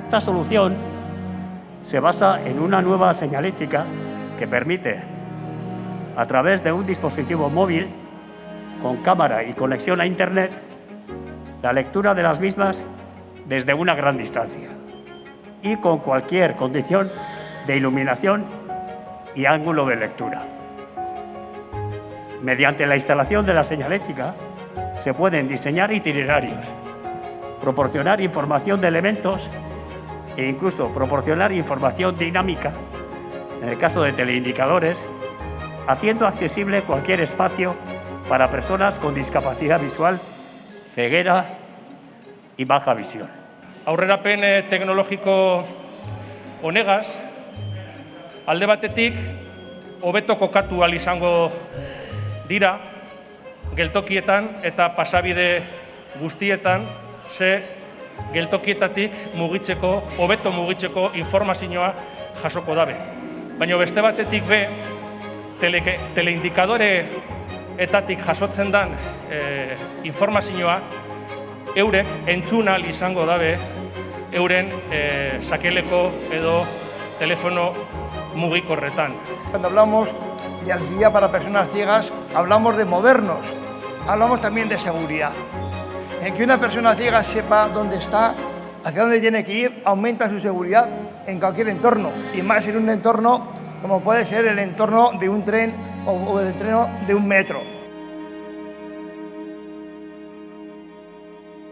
Esta solución se basa en una nueva señalética que permite, a través de un dispositivo móvil con cámara y conexión a Internet, la lectura de las mismas desde una gran distancia y con cualquier condición de iluminación y ángulo de lectura. Mediante la instalación de la señalética se pueden diseñar itinerarios, proporcionar información de elementos e incluso proporcionar información dinámica, en el caso de teleindicadores, haciendo accesible cualquier espacio para personas con discapacidad visual, ceguera y baja visión. Aurrerapen teknologiko honegaz, alde batetik, hobeto kokatu ahal izango dira, geltokietan eta pasabide guztietan, ze geltokietatik mugitzeko, hobeto mugitzeko informazioa jasoko dabe. Baina beste batetik be, teleindikadoreetatik jasotzen dan informazioa eurek entzun ahal izango dabe euren sakeleko edo telefono mugikorretan. Cuando hablamos de accesibilidad para personas ciegas, hablamos de movernos, hablamos también de seguridad. En que una persona ciega sepa dónde está, hacia dónde tiene que ir, aumenta su seguridad en cualquier entorno, y más en un entorno como puede ser el entorno de un tren o el entorno de un metro.